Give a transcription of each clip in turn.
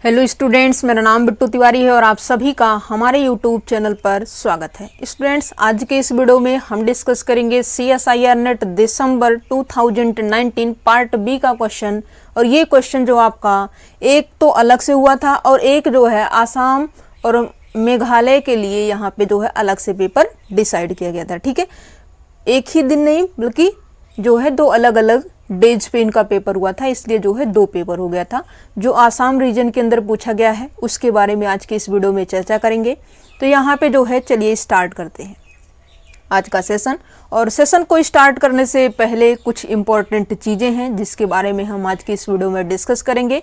Hello students, मेरा नाम बिट्टू तिवारी है और आप सभी का हमारे यूट्यूब चैनल पर स्वागत है। स्टूडेंट्स, आज के इस वीडियो में हम डिस्कस करेंगे CSIR नेट दिसंबर 2019 पार्ट बी का क्वेश्चन। और ये क्वेश्चन जो आपका एक तो अलग से हुआ था और एक जो है आसाम और मेघालय के लिए यहाँ पे जो है अलग से पेपर डिसाइड किया गया था। ठीक है, एक ही दिन नहीं बल्कि जो है दो अलग अलग डेज पे इनका पेपर हुआ था, इसलिए जो है दो पेपर हो गया था। जो आसाम रीजन के अंदर पूछा गया है उसके बारे में आज के इस वीडियो में चर्चा करेंगे। तो यहाँ पे जो है चलिए स्टार्ट करते हैं आज का सेशन। और सेशन को स्टार्ट करने से पहले कुछ इम्पोर्टेंट चीज़ें हैं जिसके बारे में हम आज की इस वीडियो में डिस्कस करेंगे।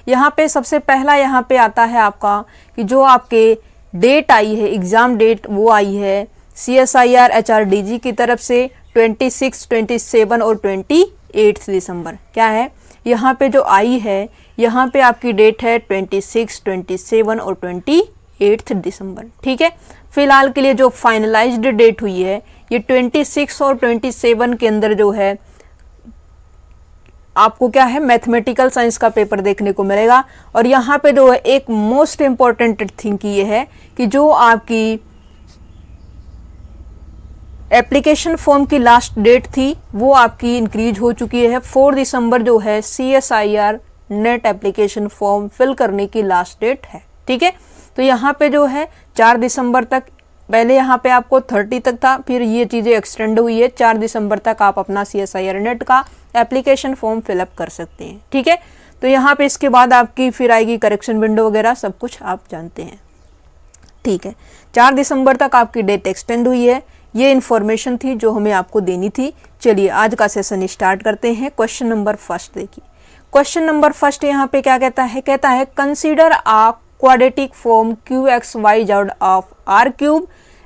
यहाँ पे सबसे पहला यहाँ पे आता है आपका कि जो आपके डेट आई है, एग्ज़ाम डेट वो आई है CSIR HRDG की तरफ से 26, 27 और 28 दिसंबर। क्या है यहाँ पे जो आई है, यहाँ पे आपकी डेट है 26, 27 और 28 दिसंबर। ठीक है, फिलहाल के लिए जो फाइनलाइज्ड डेट हुई है ये 26 और 27 के अंदर जो है आपको क्या है मैथमेटिकल साइंस का पेपर देखने को मिलेगा। और यहाँ पे जो है एक मोस्ट इम्पॉर्टेंट थिंग ये है कि जो आपकी एप्लीकेशन फॉर्म की लास्ट डेट थी वो आपकी इंक्रीज हो चुकी है। 4 दिसंबर जो है CSIR NET application form fill करने की लास्ट डेट है। ठीक है, तो यहाँ पे जो है 4 दिसंबर तक, पहले यहाँ पे आपको 30 तक था, फिर ये चीज़ें एक्सटेंड हुई है। 4 दिसंबर तक आप अपना CSIR नेट का एप्लीकेशन फॉर्म फिलअप कर सकते हैं। ठीक है, तो यहाँ पे इसके बाद आपकी फिर आएगी करेक्शन विंडो वगैरह, सब कुछ आप जानते हैं। ठीक है, 4 दिसंबर तक आपकी डेट एक्सटेंड हुई है। ये इन्फॉर्मेशन थी जो हमें आपको देनी थी। चलिए आज का सेशन स्टार्ट करते हैं। क्वेश्चन नंबर फर्स्ट देखिए। क्वेश्चन नंबर फर्स्ट यहाँ पे क्या कहता है, कहता है consider a quadratic form QXYZ of R3।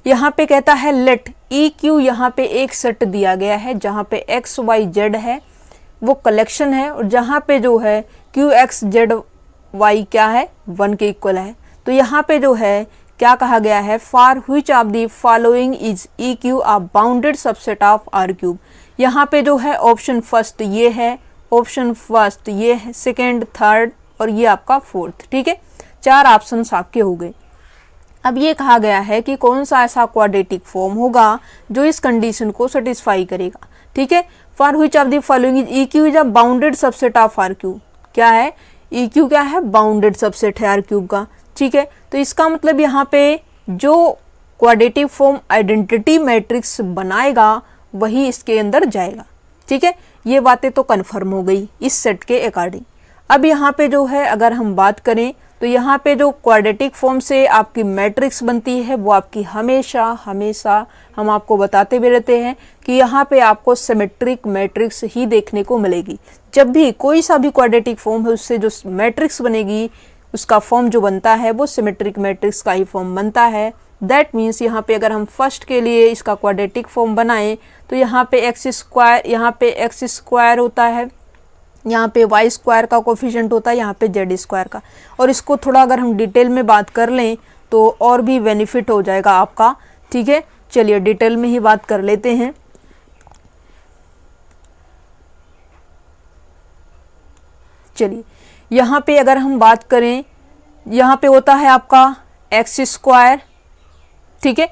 यहाँ पे कहता है लेट EQ, यहाँ पे एक सेट दिया गया है जहाँ पे XYZ है वो कलेक्शन है, और जहाँ पे जो है QXZY क्या है 1 के इक्वल है। तो यहाँ पे जो है क्या कहा गया है, for which of the following is EQ a bounded subset of R3। यहाँ पे जो है ऑप्शन फर्स्ट ये है, ऑप्शन फर्स्ट ये है, सेकेंड, थर्ड और ये आपका फोर्थ। ठीक है, 4 ऑप्शंस आपके हो गए। अब ये कहा गया है कि कौन सा ऐसा क्वाड्रेटिक फॉर्म होगा जो इस कंडीशन को सेटिस्फाई करेगा। ठीक है, for which of the following is EQ is a bounded subset of R3। क्या है EQ, क्या है बाउंडेड सबसेट है R3 का। ठीक है, तो इसका मतलब यहाँ पे जो क्वाड्रेटिक फॉर्म आइडेंटिटी मैट्रिक्स बनाएगा वही इसके अंदर जाएगा। ठीक है, ये बातें तो कन्फर्म हो गई इस सेट के अकॉर्डिंग। अब यहाँ पे जो है अगर हम बात करें तो यहाँ पे जो क्वाड्रेटिक फॉर्म से आपकी मैट्रिक्स बनती है वो आपकी हमेशा हमेशा हम आपको बताते भी रहते हैं कि यहाँ पे आपको सिमेट्रिक मैट्रिक्स ही देखने को मिलेगी। जब भी कोई सा भी क्वाड्रेटिक फॉर्म है उससे जो मैट्रिक्स बनेगी उसका फॉर्म जो बनता है वो सिमेट्रिक मैट्रिक्स का ही फॉर्म बनता है। दैट मीन्स यहाँ पे अगर हम फर्स्ट के लिए इसका क्वाड्रेटिक फॉर्म बनाएं तो यहाँ पे एक्स स्क्वायर होता है, यहाँ पे वाई स्क्वायर का कोफिशिएंट होता है, यहाँ पे जेड स्क्वायर का। और इसको थोड़ा अगर हम डिटेल में बात कर लें तो और भी बेनिफिट हो जाएगा आपका। ठीक है, चलिए डिटेल में ही बात कर लेते हैं। चलिए यहाँ पे अगर हम बात करें, यहाँ पे होता है आपका एक्स स्क्वायर। ठीक है,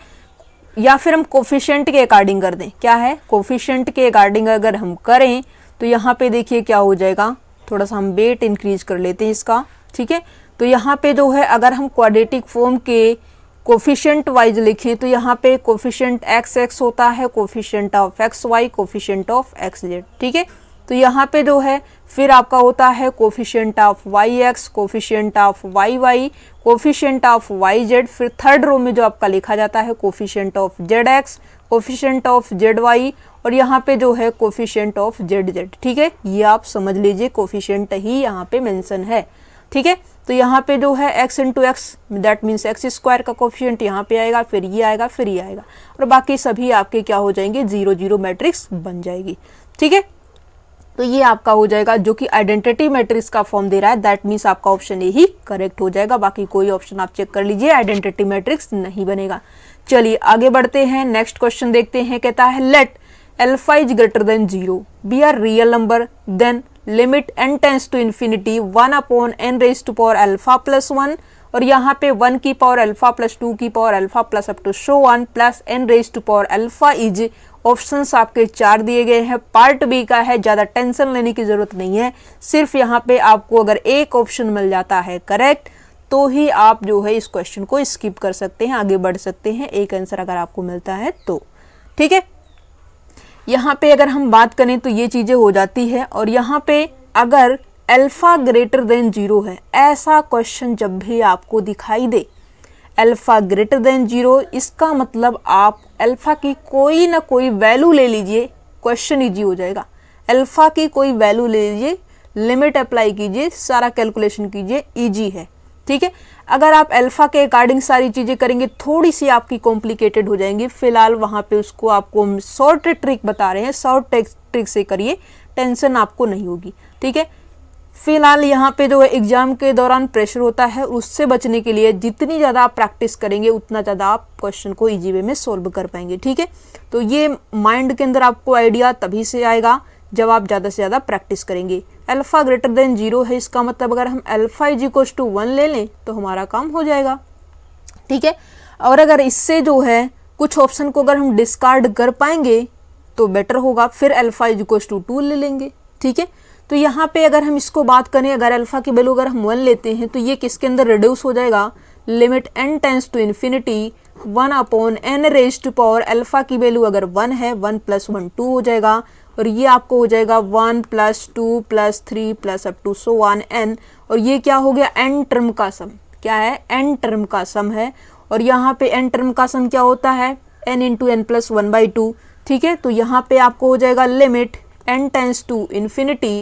या फिर हम कोफिशिएंट के अकॉर्डिंग कर दें, क्या है कोफिशिएंट के अकॉर्डिंग अगर हम करें तो यहाँ पे देखिए क्या हो जाएगा, थोड़ा सा हम वेट इंक्रीज कर लेते हैं इसका। ठीक है, तो यहाँ पे जो है अगर हम क्वाड्रेटिक फॉर्म के कोफिशिएंट वाइज लिखें तो यहाँ पे कोफिशिएंट XX होता है, coefficient of XY, coefficient of XZ। ठीक है, तो यहाँ पे जो है फिर आपका होता है coefficient of YX, coefficient of YY, coefficient of YZ। फिर थर्ड रो में जो आपका लिखा जाता है coefficient of ZX, coefficient of ZY और यहाँ पे जो है कोफिशिएंट ऑफ ZZ। ठीक है, ये आप समझ लीजिए कोफिशिएंट ही यहाँ पे मेंशन है। ठीक है, तो यहाँ पे जो है x into x that means X square का कोफिशिएंट यहाँ पे आएगा, फिर ये आएगा, फिर ये आएगा और बाकी सभी आपके क्या हो जाएंगे 0 0 मैट्रिक्स बन जाएगी। ठीक है, तो ये आपका हो जाएगा जो कि आइडेंटिटी मैट्रिक्स का फॉर्म दे रहा है। दैट मीन्स आपका ऑप्शन ए ही करेक्ट हो जाएगा, बाकी कोई ऑप्शन आप चेक कर लीजिए आइडेंटिटी मैट्रिक्स नहीं बनेगा। चलिए आगे बढ़ते हैं, नेक्स्ट क्वेश्चन देखते हैं। कहता है let alpha is greater than 0 be R real number then limit n tends to infinity 1 upon n raise to power alpha plus 1, और यहाँ पे 1 की पावर अल्फा प्लस 2 की power alpha plus up to show 1 plus n raise to power alpha is. Options आपके 4 दिए गए हैं। Part B का है, ज़्यादा टेंशन लेने की ज़रूरत नहीं है। सिर्फ यहाँ पे आपको अगर एक ऑप्शन मिल जाता है करेक्ट तो ही आप जो है इस क्वेश्चन को स्किप कर सकते हैं, आगे बढ़ सकते हैं, एक आंसर अगर आपको मिलता है तो। ठीक है, यहाँ पे अगर हम बात करें तो ये चीज़ें हो जाती है। और यहाँ पे अगर अल्फा ग्रेटर देन 0 है, ऐसा क्वेश्चन जब भी आपको दिखाई दे अल्फा ग्रेटर देन 0, इसका मतलब आप अल्फा की कोई ना कोई वैल्यू ले लीजिए, क्वेश्चन इजी हो जाएगा। अल्फा की कोई वैल्यू ले लीजिए, लिमिट अप्लाई कीजिए, सारा कैलकुलेशन कीजिए, इजी है। ठीक है, अगर आप अल्फा के अकॉर्डिंग सारी चीज़ें करेंगे थोड़ी सी आपकी कॉम्प्लिकेटेड हो जाएंगी। फिलहाल वहाँ पे उसको आपको हम शॉर्ट ट्रिक बता रहे हैं, शॉर्ट ट्रिक से करिए, टेंशन आपको नहीं होगी। ठीक है, फिलहाल यहाँ पे जो है एग्जाम के दौरान प्रेशर होता है, उससे बचने के लिए जितनी ज़्यादा आप प्रैक्टिस करेंगे उतना ज़्यादा आप क्वेश्चन को इजी वे में सॉल्व कर पाएंगे। ठीक है, तो ये माइंड के अंदर आपको आइडिया तभी से आएगा जब आप ज़्यादा से ज़्यादा प्रैक्टिस करेंगे। अल्फा ग्रेटर देन 0 है, इसका मतलब अगर हम अल्फा इज इक्वल्स टू 1 ले लें तो हमारा काम हो जाएगा। ठीक है, और अगर इससे जो है कुछ ऑप्शन को अगर हम डिस्कार्ड कर पाएंगे तो बेटर होगा, फिर अल्फा इज इक्वल्स टू 2 ले लेंगे। ठीक है, तो यहाँ पे अगर हम इसको बात करें, अगर अल्फा की वैल्यू अगर हम 1 लेते हैं तो ये किसके अंदर रिड्यूस हो जाएगा, limit n tends to infinity 1 upon n raise to power alpha की वैल्यू अगर 1 है, 1 प्लस 1 2 हो जाएगा, और ये आपको हो जाएगा 1 plus 2 plus 3 plus up to so 1 n, और ये क्या हो गया, n टर्म का सम। क्या है, n टर्म का सम है। और यहाँ पे n टर्म का सम क्या होता है, n इंटू एन प्लस 1/2। ठीक है, तो यहाँ पे आपको हो जाएगा limit n tends to infinity,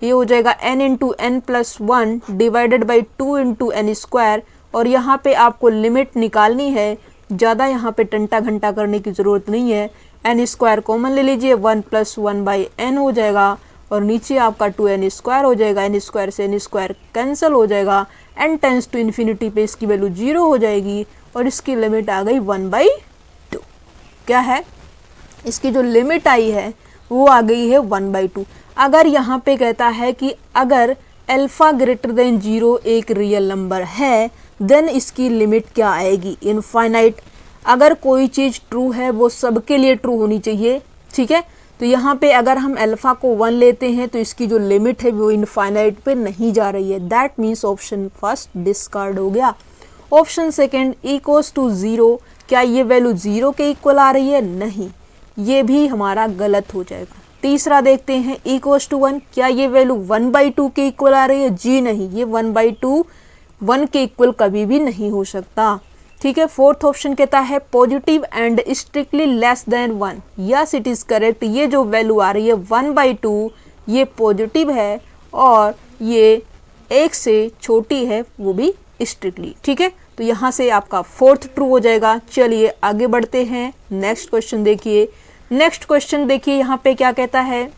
ये हो जाएगा n into N plus 1 divided by 2 into N square. और यहाँ पे आपको लिमिट निकालनी है, ज़्यादा यहाँ पे टंटा घंटा करने की ज़रूरत नहीं है। एन स्क्वायर कॉमन ले लीजिए, 1 प्लस 1/n हो जाएगा, और नीचे आपका 2n स्क्वायर हो जाएगा, एन स्क्वायर से एन स्क्वायर कैंसिल हो जाएगा, n टेंस टू इन्फिनिटी पे इसकी वैल्यू 0 हो जाएगी, और इसकी लिमिट आ गई 1/2। क्या है, इसकी जो लिमिट आई है वो आ गई है 1/2। अगर यहाँ पे कहता है कि अगर अल्फा ग्रेटर देन 0 एक रियल नंबर है देन इसकी लिमिट क्या आएगी, इनफाइनाइट। अगर कोई चीज़ ट्रू है वो सबके लिए ट्रू होनी चाहिए। ठीक है, तो यहाँ पे अगर हम अल्फा को 1 लेते हैं तो इसकी जो लिमिट है वो इनफाइनाइट पे नहीं जा रही है, that means option first discard हो गया। ऑप्शन सेकेंड इक्वल्स टू 0, क्या ये वैल्यू 0 के इक्वल आ रही है, नहीं, ये भी हमारा गलत हो जाएगा। तीसरा देखते हैं इक्वल्स टू 1, क्या ये वैल्यू 1/2 के इक्वल आ रही है, जी नहीं, ये 1/2 1 के इक्वल कभी भी नहीं हो सकता। ठीक है, फोर्थ ऑप्शन कहता है positive and strictly less than 1, yes it is correct. ये जो वैल्यू आ रही है 1/2 ये पॉजिटिव है, और ये 1 से छोटी है वो भी स्ट्रिक्टली। ठीक है, तो यहाँ से आपका फोर्थ ट्रू हो जाएगा। चलिए आगे बढ़ते हैं, नेक्स्ट क्वेश्चन देखिए। नेक्स्ट क्वेश्चन देखिए यहाँ पे क्या कहता है,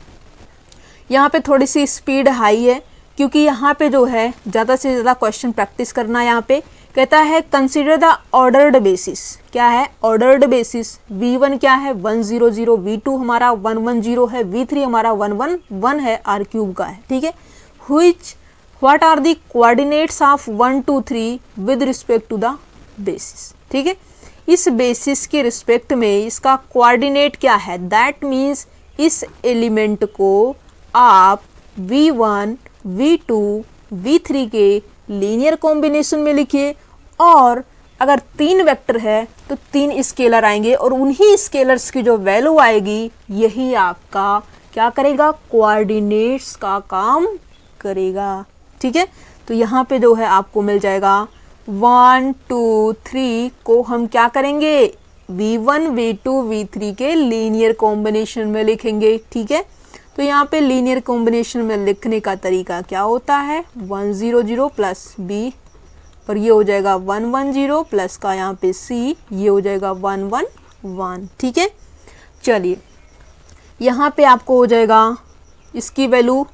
यहाँ पे थोड़ी सी स्पीड हाई है क्योंकि यहाँ पे जो है ज़्यादा से ज़्यादा क्वेश्चन प्रैक्टिस करना। यहाँ पे कहता है कंसीडर द ऑर्डर्ड बेसिस, क्या है ऑर्डर्ड बेसिस, v1 क्या है 100, v2 हमारा 110 है, v3 हमारा 111 है, r क्यूब का है। ठीक है, what are the coordinates of 1 2 3 with respect to the basis. ठीक है, इस बेसिस के रिस्पेक्ट में इसका कोऑर्डिनेट क्या है, दैट मीन्स इस एलिमेंट को आप v1 v2 v3 के लीनियर कॉम्बिनेशन में लिखिए, और अगर 3 वेक्टर है तो 3 स्केलर आएंगे, और उन्हीं स्केलर्स की जो वैल्यू आएगी यही आपका क्या करेगा, कोऑर्डिनेट्स का काम करेगा। ठीक है, तो यहाँ पे जो है आपको मिल जाएगा 1 2 3 को हम क्या करेंगे, v1 v2 v3 के लीनियर कॉम्बिनेशन में लिखेंगे। ठीक है, तो यहाँ पे लीनियर कॉम्बिनेशन में लिखने का तरीका क्या होता है, 100 प्लस b, और ये हो जाएगा 110 प्लस का यहाँ पे c, ये हो जाएगा 111। ठीक है, चलिए यहाँ पे आपको हो जाएगा इसकी वैल्यू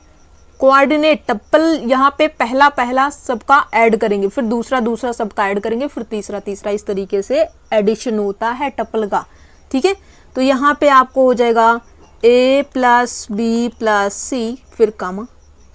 कोऑर्डिनेट टप्पल, यहाँ पे पहला पहला सबका ऐड करेंगे, फिर दूसरा दूसरा सबका ऐड करेंगे, फिर तीसरा तीसरा, इस तरीके से एडिशन होता है टप्पल का। ठीक है, तो यहाँ पे आपको हो जाएगा a plus b plus c, फिर कामा,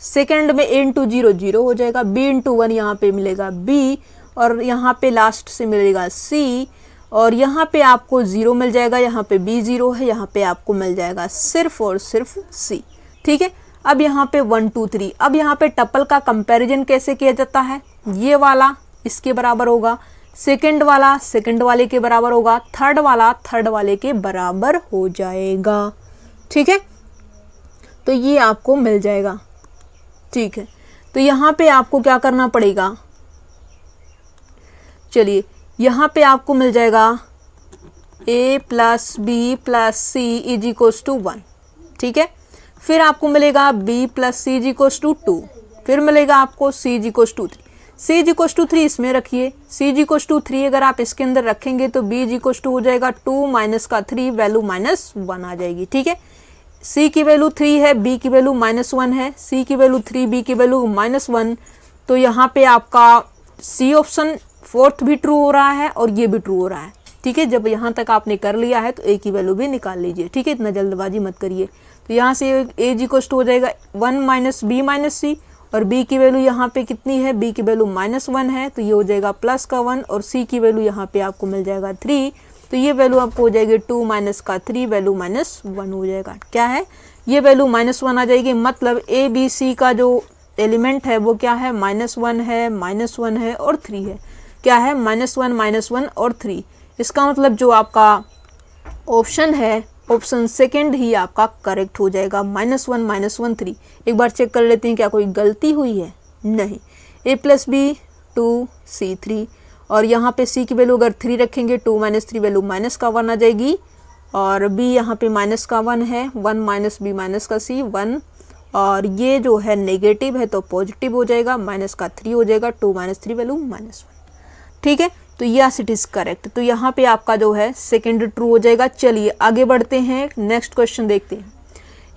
सेकेंड में a इंटू 0 0 हो जाएगा, b इंटू 1 यहाँ पे मिलेगा b, और यहाँ पे लास्ट से मिलेगा c, और यहाँ पे आपको 0 मिल जाएगा, यहाँ पे b 0 है, यहाँ पे आपको मिल जाएगा सिर्फ और सिर्फ c। ठीक है, अब यहाँ पे 1 2 3, अब यहाँ पे टपल का कंपैरिजन कैसे किया जाता है, ये वाला इसके बराबर होगा, सेकंड वाला सेकंड वाले के बराबर होगा, थर्ड वाला थर्ड वाले के बराबर हो जाएगा। ठीक है, तो ये आपको मिल जाएगा। ठीक है, तो यहाँ पे आपको क्या करना पड़ेगा, चलिए यहाँ पे आपको मिल जाएगा a plus B plus C is equals to 1। ठीक है, फिर आपको मिलेगा b plus C is equals to 2, फिर मिलेगा आपको c is equals to 3, c is equals to 3 इसमें रखिए, c इज इक्वल्स टू 3 अगर आप इसके अंदर रखेंगे तो b इज इक्वल्स टू हो जाएगा 2 माइनस का 3, वैल्यू -1 आ जाएगी। ठीक है, c की वैल्यू 3 है, b की वैल्यू -1 है, c की वैल्यू 3, b की वैल्यू -1, तो यहाँ पे आपका c ऑप्शन फोर्थ भी ट्रू हो रहा है और ये भी ट्रू हो रहा है। ठीक है, जब यहाँ तक आपने कर लिया है तो a की वैल्यू भी निकाल लीजिए। ठीक है, इतना जल्दबाजी मत करिए। तो यहाँ से a जी को हो जाएगा 1 माइनस बी माइनस सी, और b की वैल्यू यहाँ पे कितनी है, b की वैल्यू -1 है, तो ये हो जाएगा प्लस का 1, और c की वैल्यू यहाँ पे आपको मिल जाएगा 3, तो ये वैल्यू आपको हो जाएगी 2 माइनस का 3, वैल्यू -1 हो जाएगा। क्या है, ये वैल्यू -1 आ जाएगी, मतलब a b c का जो एलिमेंट है वो क्या है, -1 है, -1 है और 3 है। क्या है, -1 और 3। इसका मतलब जो आपका ऑप्शन है, ऑप्शन सेकंड ही आपका करेक्ट हो जाएगा, -1 3। एक बार चेक कर लेते हैं क्या कोई गलती हुई है, नहीं। a प्लस बी 2 c 3, और यहाँ पे c की वैल्यू अगर 3 रखेंगे 2 माइनस 3 वैल्यू -1 आ जाएगी, और b यहाँ पे -1 है, 1 माइनस बी माइनस का c 1, और ये जो है नेगेटिव है तो पॉजिटिव हो जाएगा, -3 हो जाएगा, 2 माइनस 3 वैल्यू -1। ठीक है, तो यस इट इज़ करेक्ट। तो यहाँ पे आपका जो है सेकंड ट्रू हो जाएगा। चलिए आगे बढ़ते हैं, नेक्स्ट क्वेश्चन देखते हैं।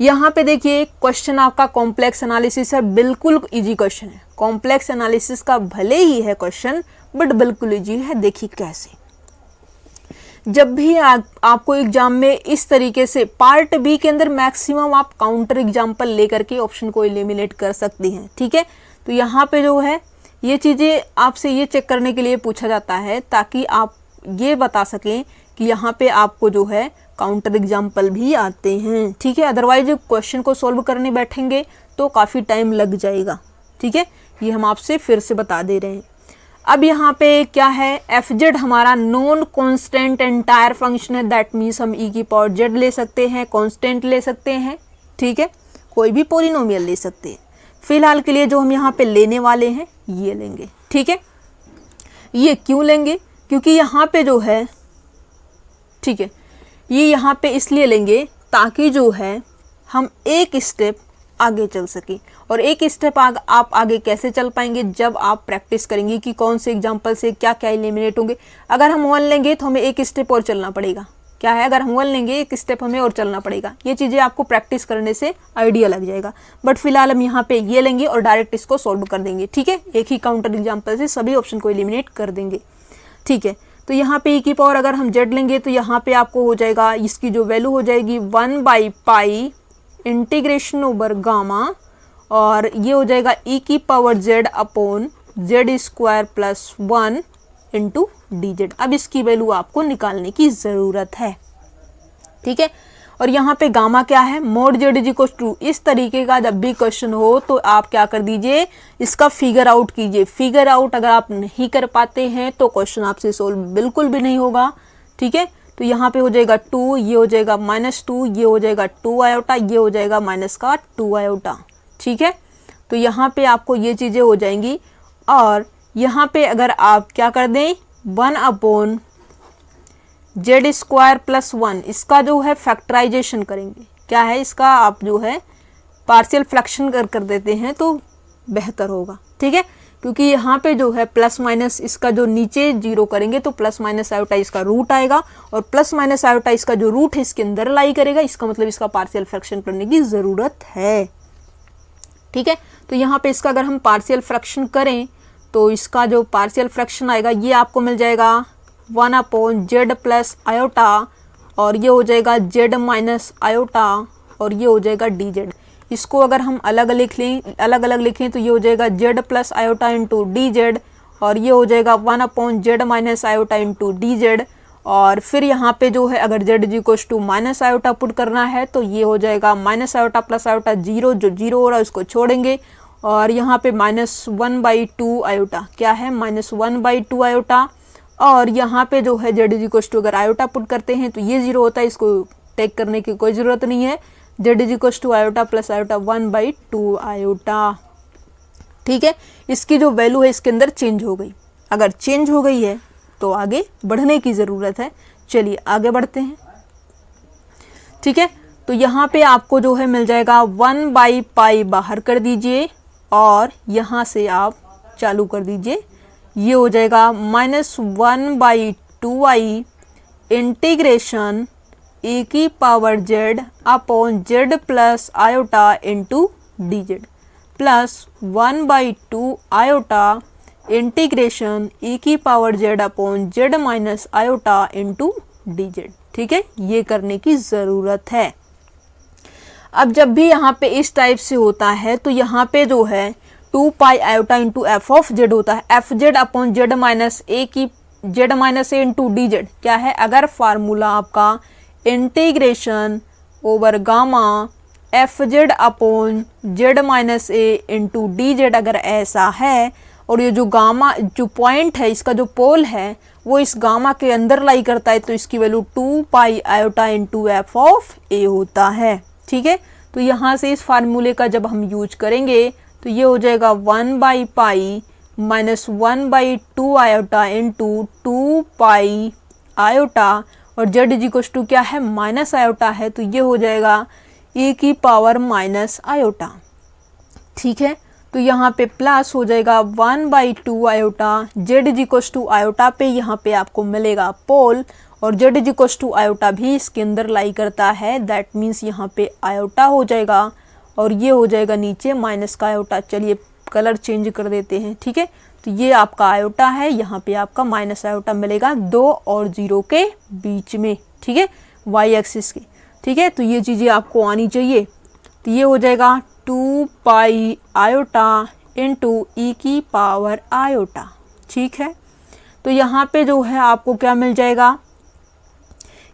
यहाँ पे देखिए क्वेश्चन आपका कॉम्प्लेक्स एनालिसिस है, बिल्कुल इजी क्वेश्चन है। कॉम्प्लेक्स एनालिसिस का भले ही है क्वेश्चन, बट बिल्कुल इजी है। देखिए कैसे, जब भी आपको एग्जाम में इस तरीके से पार्ट बी के अंदर मैक्सिमम आप काउंटर एग्जाम्पल लेकर के ऑप्शन को एलिमिनेट कर सकती हैं। ठीक है, तो यहाँ पे जो है ये चीज़ें आपसे ये चेक करने के लिए पूछा जाता है ताकि आप ये बता सकें कि यहाँ पे आपको जो है काउंटर एग्जाम्पल भी आते हैं। ठीक है, अदरवाइज क्वेश्चन को सॉल्व करने बैठेंगे तो काफ़ी टाइम लग जाएगा। ठीक है, ये हम आपसे फिर से बता दे रहे हैं। अब यहाँ पे क्या है, एफ जेड हमारा नॉन कॉन्स्टेंट एंटायर फंक्शन है, दैट मीन्स हम ई की पावर जेड ले सकते हैं, कॉन्स्टेंट ले सकते हैं। ठीक है, कोई भी पोलिनोमियल ले सकते हैं। फिलहाल के लिए जो हम यहाँ पे लेने वाले हैं ये लेंगे। ठीक है, ये क्यों लेंगे, क्योंकि यहाँ पे जो है, ठीक है, ये यहाँ पे इसलिए लेंगे ताकि जो है हम एक स्टेप आगे चल सके। और एक स्टेप आप आगे कैसे चल पाएंगे, जब आप प्रैक्टिस करेंगे कि कौन से एग्जाम्पल से क्या क्या एलिमिनेट होंगे। अगर हम 1 लेंगे तो हमें एक स्टेप और चलना पड़ेगा। क्या है, अगर हम 1 लेंगे एक स्टेप हमें और चलना पड़ेगा। ये चीज़ें आपको प्रैक्टिस करने से आइडिया लग जाएगा। बट फिलहाल हम यहाँ पे ये लेंगे और डायरेक्ट इसको सॉल्व कर देंगे। ठीक है, एक ही काउंटर एग्जाम्पल से सभी ऑप्शन को एलिमिनेट कर देंगे। ठीक है, तो यहाँ पे e की पावर अगर हम z लेंगे तो यहाँ पे आपको हो जाएगा, इसकी जो वैल्यू हो जाएगी 1/π इंटीग्रेशन ओवर गामा, और ये हो जाएगा e की power z upon z² plus 1 into dz। अब इसकी वैल्यू आपको निकालने की ज़रूरत है। ठीक है, और यहाँ पे गामा क्या है, mod z is equal to. इस तरीके का जब भी क्वेश्चन हो तो आप क्या कर दीजिए, इसका फिगर आउट कीजिए। फिगर आउट अगर आप नहीं कर पाते हैं तो क्वेश्चन आपसे सोल्व बिल्कुल भी नहीं होगा। ठीक है, तो यहाँ पे हो जाएगा 2, ये हो जाएगा -2, ये हो जाएगा 2 आयोटा, ये हो जाएगा -2 आयोटा। ठीक है, तो यहाँ पे आपको ये चीज़ें हो जाएंगी। और यहाँ पे अगर आप क्या कर दें, 1/z² प्लस 1, इसका जो है फैक्टराइजेशन करेंगे। क्या है, इसका आप जो है पार्शियल फ्रैक्शन कर देते हैं तो बेहतर होगा। ठीक है, क्योंकि यहाँ पे जो है प्लस माइनस इसका जो नीचे 0 करेंगे तो प्लस माइनस आयोटा इसका रूट आएगा, और प्लस माइनस आयोटा इसका जो रूट है इसके अंदर लाई करेगा। इसका मतलब इसका पार्शियल फ्रैक्शन करने की ज़रूरत है। ठीक है, तो यहाँ पे इसका अगर हम पार्शियल फ्रैक्शन करें तो इसका जो पार्शियल फ्रैक्शन आएगा ये आपको मिल जाएगा 1/z प्लस आयोटा, और ये हो जाएगा z माइनस आयोटा, और ये हो जाएगा dz। इसको अगर हम अलग अलग लिखें तो ये हो जाएगा z plus iota into D Z, और ये हो जाएगा 1/z minus iota into D Z. और फिर यहाँ पे जो है अगर z is equal to minus iota put करना है तो ये हो जाएगा माइनस आयोटा प्लस आयोटा 0, जो 0 हो रहा है उसको छोड़ेंगे, और यहाँ पे -1/2 आयोटा, क्या है -1/2 आयोटा। और यहाँ पे जो है z इज इक्वल टू अगर आयोटा पुट करते हैं तो ये 0 होता है, इसको टेक करने की कोई ज़रूरत नहीं है। z is equal to iota plus iota 1/2 iota. ठीक है, इसकी जो वैल्यू है इसके अंदर चेंज हो गई। अगर चेंज हो गई है तो आगे बढ़ने की ज़रूरत है। चलिए आगे बढ़ते हैं। ठीक है, तो यहाँ पे आपको जो है मिल जाएगा 1/पाई बाहर कर दीजिए और यहाँ से आप चालू कर दीजिए। ये हो जाएगा -1/2i इंटीग्रेशन e की power z upon z plus iota into D Z plus 1/2 iota integration e की power z upon z minus iota into D Z. ठीक है, ये करने की ज़रूरत है। अब जब भी यहाँ पे इस टाइप से होता है तो यहाँ पे जो है 2 pi iota into F of Z होता है, F Z upon Z minus A की Z minus A into D Z. क्या है, अगर फार्मूला आपका integration over gamma F Z upon Z minus A into D Z अगर ऐसा है, और ये जो गामा जो पॉइंट है इसका जो पोल है वो इस गामा के अंदर लाई करता है, तो इसकी value 2 pi iota into F of A होता है। ठीक है, तो यहाँ से इस फार्मूले का जब हम यूज करेंगे तो ये हो जाएगा 1/पाई minus 1/2 iota into 2 pi iota, और z इज इक्वल टू क्या है माइनस आयोटा है, तो ये हो जाएगा e की पावर माइनस आयोटा। ठीक है, तो यहाँ पे प्लस हो जाएगा 1/2 iota, z is equal to iota पे यहाँ पे आपको मिलेगा पोल, और z is equal to iota भी इसके अंदर लाई करता है, दैट मीन्स यहाँ पे आयोटा हो जाएगा और ये हो जाएगा नीचे माइनस का आयोटा। चलिए कलर चेंज कर देते हैं। ठीक है, तो ये आपका आयोटा है, यहाँ पे आपका माइनस आयोटा मिलेगा 2 और 0 के बीच में। ठीक है, वाई एक्सिस के। ठीक है, तो ये चीज़ें आपको आनी चाहिए। तो ये हो जाएगा 2 पाई आयोटा इंटू ई की पावर आयोटा। ठीक है, तो यहाँ पे जो है आपको क्या मिल जाएगा,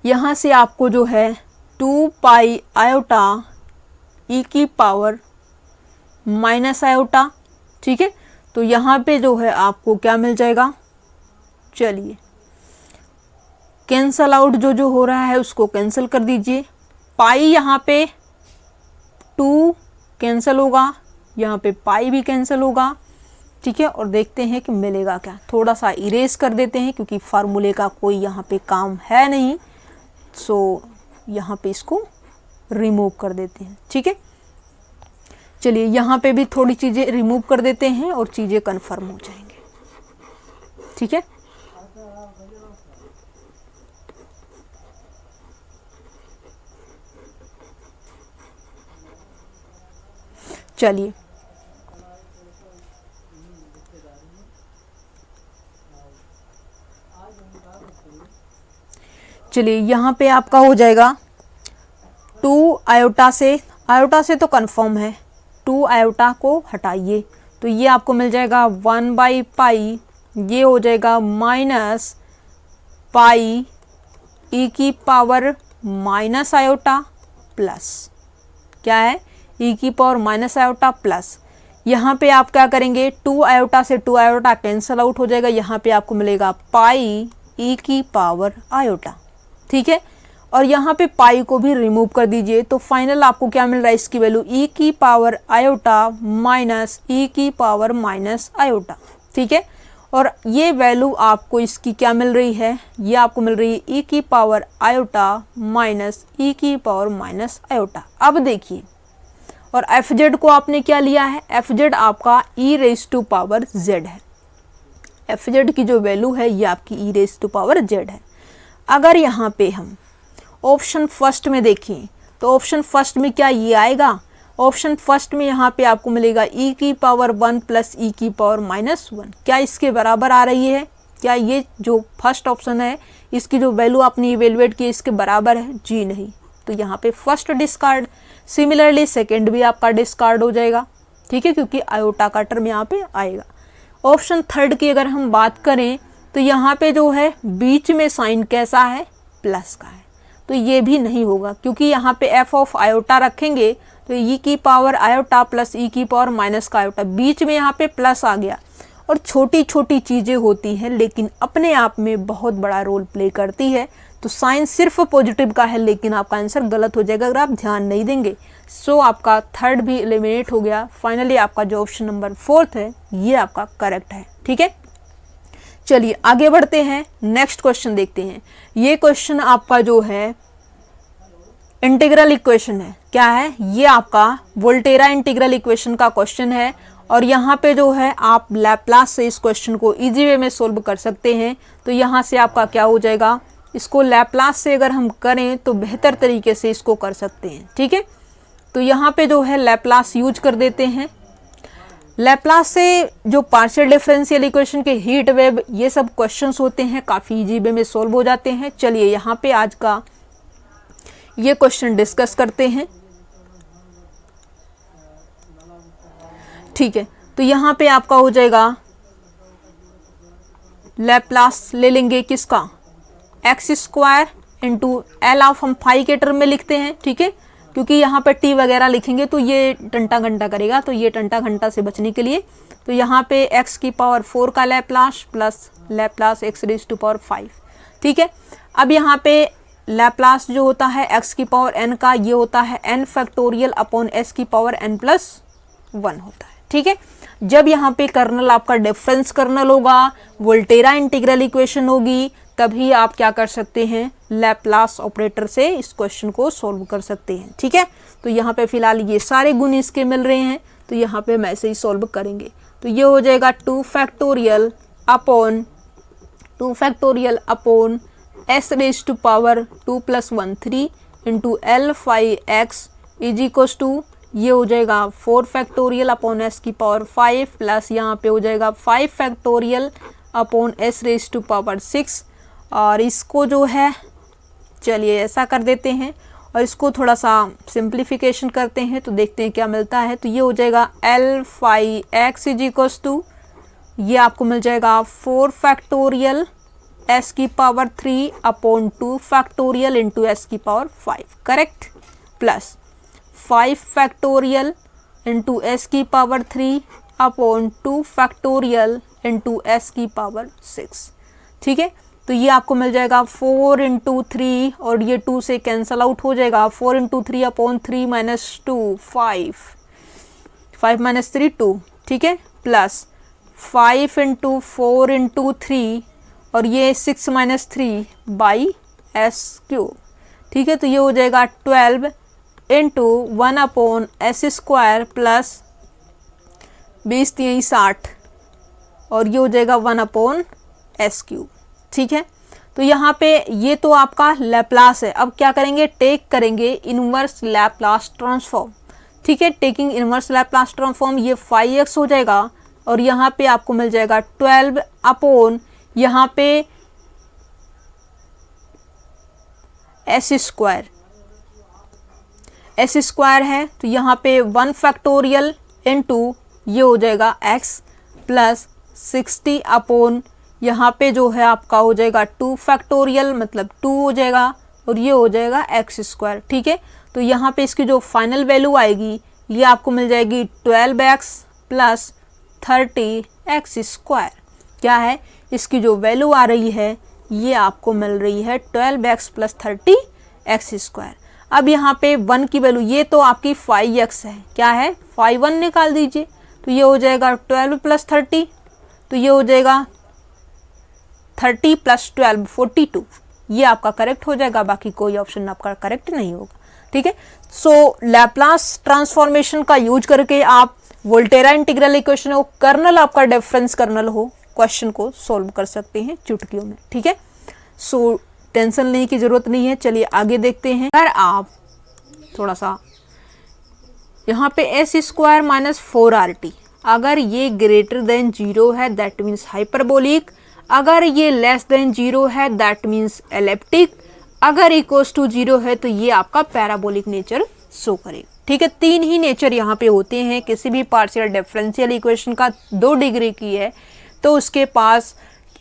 यहाँ से आपको जो है 2 पाई आयोटा ई की पावर माइनस आयोटा। ठीक है, तो यहाँ पे जो है आपको क्या मिल जाएगा, चलिए कैंसल आउट जो हो रहा है उसको कैंसिल कर दीजिए। पाई यहाँ पे 2 कैंसिल होगा, यहाँ पे पाई भी कैंसिल होगा। ठीक है, और देखते हैं कि मिलेगा क्या। थोड़ा सा इरेज कर देते हैं क्योंकि फार्मूले का कोई यहाँ पे काम है नहीं, सो यहाँ पे इसको रिमूव कर देते हैं। ठीक है, चलिए यहाँ पे भी थोड़ी चीज़ें रिमूव कर देते हैं और चीज़ें कन्फर्म हो जाएंगे। ठीक है, चलिए यहाँ पे आपका हो जाएगा 2 आयोटा से तो कंफर्म है, 2 आयोटा को हटाइए तो ये आपको मिल जाएगा 1/पाई, ये हो जाएगा माइनस पाई ई की पावर माइनस आयोटा प्लस क्या है ई की पावर माइनस आयोटा प्लस, यहाँ पे आप क्या करेंगे 2 आयोटा से 2 आयोटा कैंसल आउट हो जाएगा, यहाँ पे आपको मिलेगा पाई ई की पावर आयोटा। ठीक है, और यहाँ पे पाई को भी रिमूव कर दीजिए तो फाइनल आपको क्या मिल रहा है, इसकी वैल्यू ई की पावर आयोटा माइनस ई की पावर माइनस आयोटा। ठीक है, और ये वैल्यू आपको इसकी क्या मिल रही है, ये आपको मिल रही है ई की पावर आयोटा माइनस ई की पावर माइनस आयोटा। अब देखिए, और एफ जेड को आपने क्या लिया है, एफ जेड आपका e raise to power Z है, एफ जेड की जो वैल्यू है ये आपकी e raise to power Z है। अगर यहाँ पे हम ऑप्शन फर्स्ट में देखें तो ऑप्शन फर्स्ट में क्या ये आएगा, ऑप्शन फर्स्ट में यहाँ पे आपको मिलेगा ई की पावर 1 प्लस ई की पावर माइनस 1, क्या इसके बराबर आ रही है, क्या ये जो फर्स्ट ऑप्शन है इसकी जो वैल्यू आपने इवेलुएट की इसके बराबर है, जी नहीं, तो यहाँ पे फर्स्ट डिस्कार्ड। सिमिलरली सेकेंड भी आपका डिस्कार्ड हो जाएगा, ठीक है, क्योंकि आयोटा का टर्म यहाँ पे आएगा। ऑप्शन थर्ड की अगर हम बात करें तो यहाँ पे जो है बीच में साइन कैसा है, प्लस का है, तो ये भी नहीं होगा, क्योंकि यहाँ पे एफ ऑफ आयोटा रखेंगे तो ई की पावर आयोटा प्लस ई की पावर माइनस का आयोटा, बीच में यहाँ पे प्लस आ गया। और छोटी छोटी चीज़ें होती हैं लेकिन अपने आप में बहुत बड़ा रोल प्ले करती है, तो साइन सिर्फ पॉजिटिव का है लेकिन आपका आंसर गलत हो जाएगा अगर आप ध्यान नहीं देंगे। सो आपका थर्ड भी एलिमिनेट हो गया। फाइनली आपका जो ऑप्शन नंबर फोर्थ है ये आपका करेक्ट है, ठीक है। चलिए आगे बढ़ते हैं, नेक्स्ट क्वेश्चन देखते हैं। ये क्वेश्चन आपका जो है इंटीग्रल इक्वेशन है, क्या है ये आपका वोल्टेरा इंटीग्रल इक्वेशन का क्वेश्चन है। और यहाँ पे जो है आप लैप्लास से इस क्वेश्चन को इजी वे में सोल्व कर सकते हैं। तो यहाँ से आपका क्या हो जाएगा, इसको लैप्लास से अगर हम करें तो बेहतर तरीके से इसको कर सकते हैं, ठीक है। तो यहाँ पे जो है लैप्लास यूज कर देते हैं। लैप्लास से जो पार्शियल डिफरेंशियल इक्वेशन के हीट वेव ये सब क्वेश्चंस होते हैं काफ़ी इजी वे में सोल्व हो जाते हैं। चलिए यहाँ पे आज का ये क्वेश्चन डिस्कस करते हैं, ठीक है। तो यहाँ पे आपका हो जाएगा लैप्लास ले लेंगे किसका, x square into L of हम फाई के टर्म में लिखते हैं, ठीक है, क्योंकि यहाँ पर टी वगैरह लिखेंगे तो ये टंटा घंटा करेगा, तो ये टंटा घंटा से बचने के लिए तो यहाँ पे एक्स की पावर 4 का Laplace plus Laplace X raise to power 5, ठीक है। अब यहाँ पे लैप्लास जो होता है एक्स की पावर एन का, ये होता है एन फैक्टोरियल अपॉन एस की पावर एन प्लस 1 होता है, ठीक है। जब यहाँ पे कर्नल आपका डिफरेंस कर्नल होगा, वोल्टेरा इंटीग्रल इक्वेशन होगी, तभी आप क्या कर सकते हैं, लैप्लास ऑपरेटर से इस क्वेश्चन को सॉल्व कर सकते हैं, ठीक है। तो यहाँ पे फिलहाल ये सारे गुण इसके मिल रहे हैं, तो यहाँ पे हम ऐसे ही सॉल्व करेंगे। तो ये हो जाएगा 2 factorial upon S raise to power 2 + 1 3 into L phi X is equals to, ये हो जाएगा 4 फैक्टोरियल अपॉन एस की पावर 5 प्लस यहाँ पे हो जाएगा 5 factorial upon S raise to power 6। और इसको जो है चलिए ऐसा कर देते हैं और इसको थोड़ा सा सिंप्लीफिकेशन करते हैं तो देखते हैं क्या मिलता है। तो ये हो जाएगा L phi X is equals to, ये आपको मिल जाएगा 4 फैक्टोरियल एस की पावर 3 अपॉन 2 फैक्टोरियल इंटू एस की power 5, correct, plus 5 factorial into S की पावर 3 अपॉन 2 फैक्टोरियल इंटू एस की पावर 6, ठीक है। तो ये आपको मिल जाएगा 4 इंटू 3 और ये 2 से कैंसल आउट हो जाएगा, 4 इंटू 3 अपॉन 3 माइनस 2 5 माइनस 3 2, ठीक है, प्लस 5 इंटू 4 इंटू 3 और ये 6 माइनस 3 बाई एस क्यूब, ठीक है। तो ये हो जाएगा 12 into 1 upon S square plus 20 3 60 और ये हो जाएगा 1 अपॉन एस क्यूब, ठीक है। तो यहाँ पे ये तो आपका लैप्लास है। अब क्या करेंगे, टेक करेंगे इनवर्स लैप्लास ट्रांसफॉर्म, ठीक है। टेकिंग इनवर्स लैप्लास ट्रांसफॉर्म ये 5x हो जाएगा और यहाँ पे आपको मिल जाएगा 12 अपॉन यहाँ पे एस स्क्वायर है तो यहाँ पे 1 फैक्टोरियल इंटू ये हो जाएगा x प्लस 60 अपॉन यहाँ पे जो है आपका हो जाएगा 2 फैक्टोरियल मतलब 2 हो जाएगा और ये हो जाएगा एक्स स्क्वायर, ठीक है। तो यहाँ पे इसकी जो फाइनल वैल्यू आएगी ये आपको मिल जाएगी 12x प्लस 30x स्क्वायर, क्या है इसकी जो वैल्यू आ रही है ये आपको मिल रही है 12x प्लस 30x स्क्वायर। अब यहाँ पे 1 की वैल्यू ये तो आपकी 5x है, क्या है 5 निकाल दीजिए तो ये हो जाएगा 12 प्लस 30, तो ये हो जाएगा 30 प्लस 12 42, ये आपका करेक्ट हो जाएगा, बाकी कोई ऑप्शन आपका करेक्ट नहीं होगा, ठीक है। सो लैप्लास ट्रांसफॉर्मेशन का यूज करके आप वोल्टेरा इंटीग्रल इक्वेशन हो, कर्नल आपका डिफरेंस कर्नल हो, क्वेश्चन को सॉल्व कर सकते हैं चुटकियों में, ठीक है। सो टेंशन लेने की जरूरत नहीं है। चलिए आगे देखते हैं। अगर आप थोड़ा सा यहाँ पे एस स्क्वायर माइनस 4RT अगर ये ग्रेटर देन 0 है दैट मीन्स हाइपरबोलिक, अगर ये लेस देन 0 है दैट मीन्स एलिप्टिक, अगर इक्वल्स टू 0 है तो ये आपका पैराबोलिक नेचर शो करेगा, ठीक है, 3 ही नेचर यहाँ पे होते हैं। किसी भी पार्शियल डिफरेंशियल इक्वेशन का 2 डिग्री की है तो उसके पास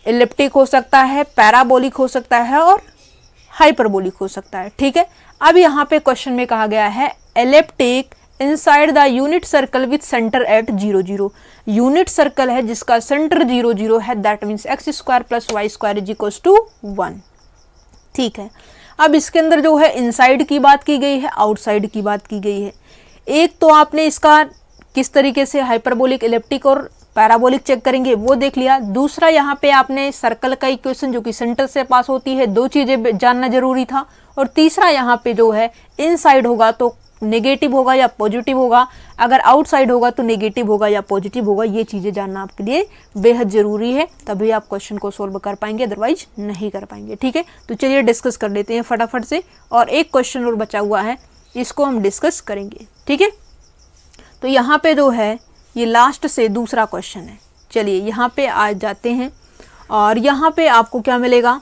एलिप्टिक हो सकता है, पैराबोलिक हो सकता है और हाइपरबोलिक हो सकता है। ठीक है, अब यहाँ पे क्वेश्चन में कहा गया है elliptic inside the unit circle with centre at 0 0। Unit circle है जिसका सेंटर 0 0 है, that means X square plus Y square is equal to 1। ठीक है, अब इसके अंदर जो है इनसाइड की बात की गई है, आउटसाइड की बात की गई है। एक तो आपने इसका किस तरीके से हाइपरबोलिक, इलिप्टिक और पैराबोलिक चेक करेंगे वो देख लिया। दूसरा यहाँ पे आपने सर्कल का इक्वेशन जो कि सेंटर से पास होती है, 2 चीजें जानना जरूरी था। और तीसरा यहाँ पे जो है इनसाइड होगा तो नेगेटिव होगा या पॉजिटिव होगा, अगर आउटसाइड होगा तो नेगेटिव होगा या पॉजिटिव होगा। ये चीजें जानना आपके लिए बेहद जरूरी है, तभी आप क्वेश्चन को सोल्व कर पाएंगे, अदरवाइज नहीं कर पाएंगे। ठीक है, तो चलिए डिस्कस कर लेते हैं फटाफट से, और एक क्वेश्चन और बचा हुआ है, इसको हम डिस्कस करेंगे। ठीक है, तो यहाँ पे जो है ये लास्ट से दूसरा क्वेश्चन है। चलिए यहाँ पे आ जाते हैं और यहाँ पे आपको क्या मिलेगा,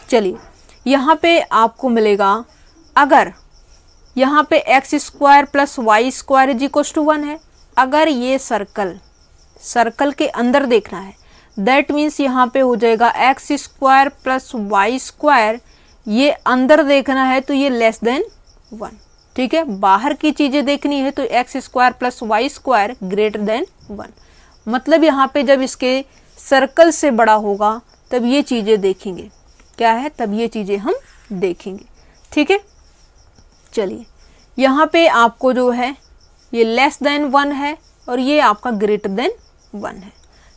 चलिए यहाँ पे आपको मिलेगा, अगर यहाँ पे X square plus Y square is equal to 1 है, अगर ये सर्कल के अंदर देखना है, दैट मीन्स यहाँ पे हो जाएगा X square plus Y square, ये अंदर देखना है तो ये लेस देन 1। ठीक है, बाहर की चीजें देखनी है तो X square plus Y square greater than 1। मतलब यहाँ पे जब इसके सर्कल से बड़ा होगा तब ये चीजें देखेंगे, क्या है, तब ये चीजें हम देखेंगे। ठीक है, चलिए यहाँ पे आपको जो है ये लेस देन 1 है और ये आपका ग्रेटर देन 1 है।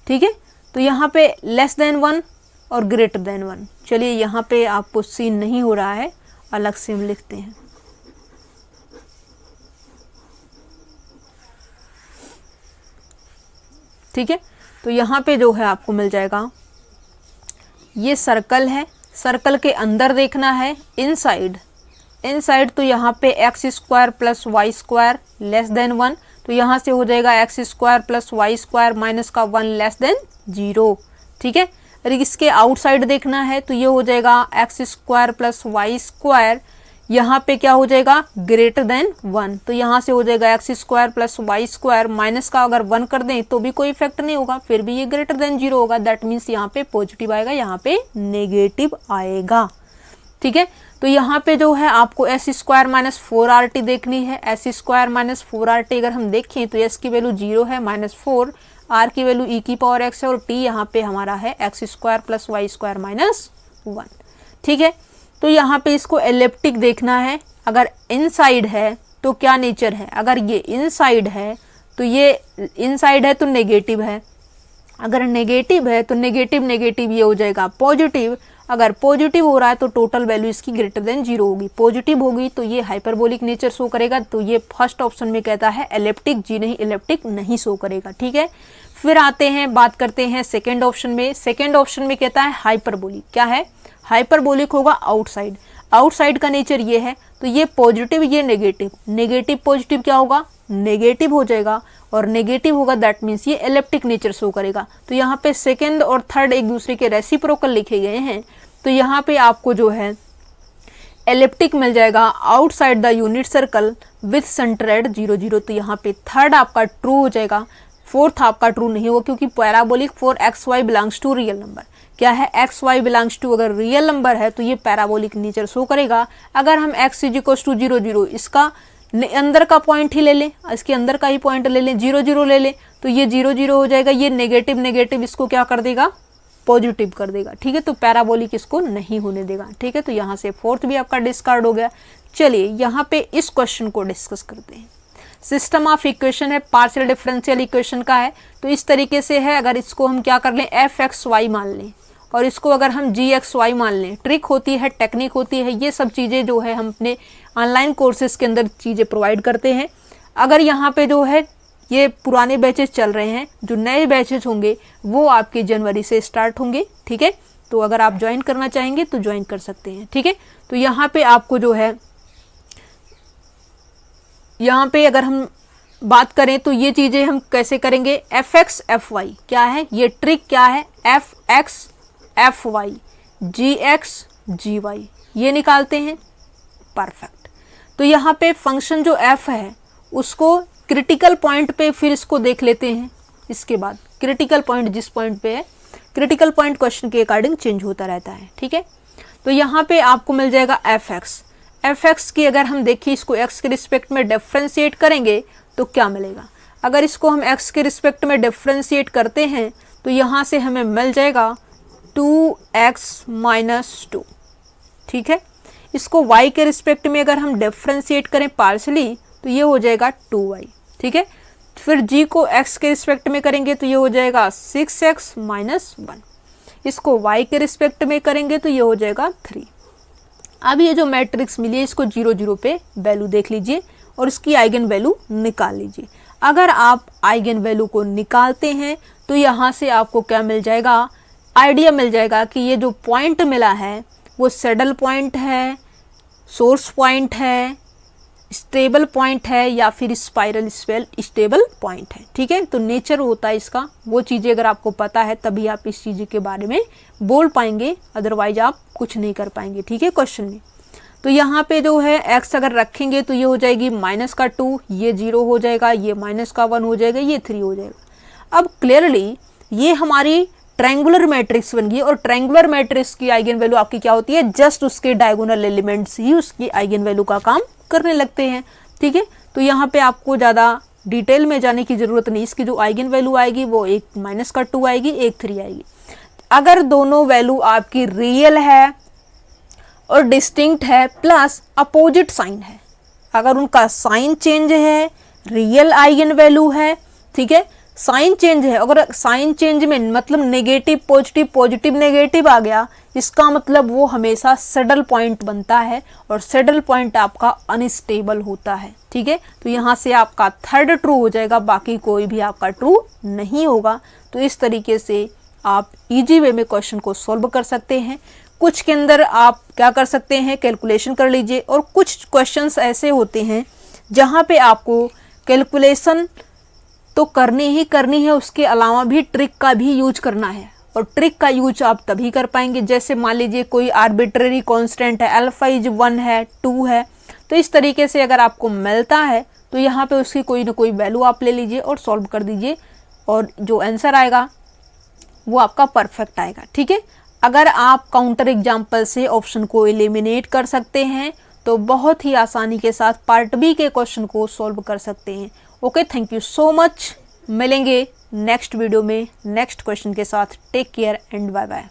ठीक है, तो यहाँ पे लेस देन 1 और ग्रेटर देन 1। चलिए यहाँ पे आपको सीन नहीं हो रहा है, अलग से हम लिखते हैं। ठीक है, तो यहाँ पे जो है आपको मिल जाएगा, ये सर्कल है, सर्कल के अंदर देखना है, इनसाइड तो यहाँ पे X square plus Y square less than 1, तो यहाँ से हो जाएगा X square plus Y square minus का 1 लेस देन 0। ठीक है, और इसके आउटसाइड देखना है तो ये हो जाएगा X square plus Y square, यहाँ पे क्या हो जाएगा ग्रेटर देन 1, तो यहाँ से हो जाएगा X square plus Y square minus का अगर 1 कर दें तो भी कोई इफेक्ट नहीं होगा, फिर भी ये ग्रेटर देन 0 होगा, दैट मीन्स यहाँ पे पॉजिटिव आएगा, यहाँ पे नेगेटिव आएगा। ठीक है, तो यहाँ पे जो है आपको एस स्क्वायर माइनस 4RT देखनी है। एस स्क्वायर माइनस 4RT अगर हम देखें तो एस की वैल्यू 0 है, -4, आर की वैल्यू ई की पावर एक्स है और टी यहाँ पे हमारा है X square plus Y square minus 1। ठीक है, तो यहाँ पे इसको एलिप्टिक देखना है, अगर इनसाइड है तो क्या नेचर है, अगर ये इनसाइड है तो ये इनसाइड है तो नेगेटिव है, अगर नेगेटिव है तो नेगेटिव नेगेटिव ये हो जाएगा पॉजिटिव, अगर पॉजिटिव हो रहा है तो टोटल वैल्यू इसकी ग्रेटर देन 0 होगी, पॉजिटिव होगी तो ये हाइपरबोलिक नेचर शो करेगा, तो ये फर्स्ट ऑप्शन में कहता है एलिप्टिक, जी नहीं इलिप्टिक नहीं शो करेगा। ठीक है, फिर आते हैं बात करते हैं सेकेंड ऑप्शन में। सेकेंड ऑप्शन में कहता है हाइपरबोलिक, क्या है, हाइपरबोलिक होगा आउटसाइड, आउटसाइड का नेचर ये है तो ये पॉजिटिव ये नेगेटिव, नेगेटिव पॉजिटिव क्या होगा नेगेटिव हो जाएगा, और नेगेटिव होगा दैट मीन्स ये एलिप्टिक नेचर शो करेगा। तो यहाँ पे सेकेंड और थर्ड एक दूसरे के रेसिप्रोकल लिखे गए हैं, तो यहाँ पे आपको जो है एलिप्टिक मिल जाएगा outside the unit circle with centre at 0 0, तो यहाँ पे थर्ड आपका ट्रू हो जाएगा, फोर्थ आपका ट्रू नहीं होगा क्योंकि parabolic for X Y belongs to real number, क्या है एक्स वाई बिलोंग्स टू अगर रियल नंबर है तो ये पैराबोलिक नेचर शो करेगा। अगर हम एक्स इज इक्वल टू 0 0 इसका अंदर का पॉइंट ही ले लें, इसके अंदर का ही पॉइंट ले लें, 0 0 ले लें तो ये 0 0 हो जाएगा, ये नेगेटिव नेगेटिव इसको क्या कर देगा पॉजिटिव कर देगा। ठीक है, तो पैराबोलिक इसको नहीं होने देगा। ठीक है, तो यहाँ से फोर्थ भी आपका डिस्कार्ड हो गया। चलिए यहाँ पे इस क्वेश्चन को डिस्कस करते हैं। सिस्टम ऑफ इक्वेशन है, पार्शियल डिफरेंशियल इक्वेशन का है, तो इस तरीके से है, अगर इसको हम क्या कर लें एफ एक्स वाई मान लें और इसको अगर हम जी एक्स वाई मान लें, ट्रिक होती है टेक्निक होती है, ये सब चीज़ें जो है हम अपने ऑनलाइन कोर्सेज के अंदर चीज़ें प्रोवाइड करते हैं। अगर यहाँ पे जो है ये पुराने बैचेस चल रहे हैं, जो नए बैचेस होंगे वो आपके जनवरी से स्टार्ट होंगे। ठीक है, तो अगर आप ज्वाइन करना चाहेंगे तो ज्वाइन कर सकते हैं। ठीक है, तो यहाँ पे आपको जो है यहाँ पे अगर हम बात करें तो ये चीज़ें हम कैसे करेंगे, एफ एक्स एफ वाई क्या है, ये ट्रिक क्या है, एफ एक्स एफ वाई जी एक्स जी वाई, ये निकालते हैं, परफेक्ट। तो यहाँ पे फंक्शन जो f है उसको क्रिटिकल पॉइंट पे फिर इसको देख लेते हैं। इसके बाद क्रिटिकल पॉइंट जिस पॉइंट पे है, क्रिटिकल पॉइंट क्वेश्चन के अकॉर्डिंग चेंज होता रहता है, ठीक है। तो यहाँ पे आपको मिल जाएगा एफ एक्स की अगर हम देखिए इसको x के रिस्पेक्ट में डिफ्रेंशिएट करेंगे तो क्या मिलेगा। अगर इसको हम x के रिस्पेक्ट में डिफ्रेंशिएट करते हैं तो यहाँ से हमें मिल जाएगा 2x माइनस 2, ठीक है। इसको y के रिस्पेक्ट में अगर हम डिफ्रेंशिएट करें पार्शली तो ये हो जाएगा 2y, ठीक है। फिर g को x के रिस्पेक्ट में करेंगे तो ये हो जाएगा 6x माइनस 1। इसको y के रिस्पेक्ट में करेंगे तो ये हो जाएगा 3। अब ये जो मैट्रिक्स मिली है इसको 0 0 पे वैल्यू देख लीजिए और इसकी आइगन वैल्यू निकाल लीजिए। अगर आप आइगन वैल्यू को निकालते हैं तो यहाँ से आपको क्या मिल जाएगा, आइडिया मिल जाएगा कि ये जो पॉइंट मिला है वो सैडल पॉइंट है, सोर्स पॉइंट है, स्टेबल पॉइंट है या फिर स्पाइरल स्टेबल पॉइंट है, ठीक है। तो नेचर होता है इसका, वो चीज़ें अगर आपको पता है तभी आप इस चीज़ के बारे में बोल पाएंगे, अदरवाइज आप कुछ नहीं कर पाएंगे, ठीक है। क्वेश्चन में तो यहाँ पे जो है x अगर रखेंगे तो ये हो जाएगी माइनस का 2, ये 0 हो जाएगा, ये माइनस का 1 हो जाएगा, ये 3 हो जाएगा। अब क्लियरली ये हमारी ट्रायंगुलर मैट्रिक्स बन गई और ट्रायंगुलर मैट्रिक्स की आइगन वैल्यू आपकी क्या होती है, जस्ट उसके डायगोनल एलिमेंट्स ही उसकी आइगन वैल्यू का काम करने लगते हैं, ठीक है। तो यहाँ पे आपको ज़्यादा डिटेल में जाने की ज़रूरत नहीं। इसकी जो आइगन वैल्यू आएगी वो एक माइनस का 2 आएगी, एक 3 आएगी। अगर दोनों वैल्यू आपकी रियल है और डिस्टिंक्ट है प्लस अपोजिट साइन है, अगर उनका साइन चेंज है, रियल आइगन वैल्यू है, ठीक है, साइन चेंज है, अगर साइन चेंज में मतलब नेगेटिव पॉजिटिव, पॉजिटिव नेगेटिव आ गया, इसका मतलब वो हमेशा सैडल पॉइंट बनता है और सैडल पॉइंट आपका अनस्टेबल होता है, ठीक है। तो यहाँ से आपका थर्ड ट्रू हो जाएगा, बाकी कोई भी आपका ट्रू नहीं होगा। तो इस तरीके से आप इजी वे में क्वेश्चन को सॉल्व कर सकते हैं। कुछ के अंदर आप क्या कर सकते हैं, कैलकुलेशन कर लीजिए, और कुछ क्वेश्चंस ऐसे होते हैं जहाँ पे आपको कैलकुलेशन तो करनी ही करनी है, उसके अलावा भी ट्रिक का भी यूज करना है। और ट्रिक का यूज आप तभी कर पाएंगे जैसे मान लीजिए कोई आर्बिट्रेरी कांस्टेंट है, अल्फा इज 1 है, 2 है, तो इस तरीके से अगर आपको मिलता है तो यहाँ पे उसकी कोई ना कोई वैल्यू आप ले लीजिए और सॉल्व कर दीजिए और जो आंसर आएगा वो आपका परफेक्ट आएगा, ठीक है। अगर आप काउंटर एग्जाम्पल से ऑप्शन को एलिमिनेट कर सकते हैं तो बहुत ही आसानी के साथ पार्ट बी के क्वेश्चन को सॉल्व कर सकते हैं। Okay, thank you so much. मिलेंगे नेक्स्ट वीडियो में नेक्स्ट क्वेश्चन के साथ। Take care and bye bye.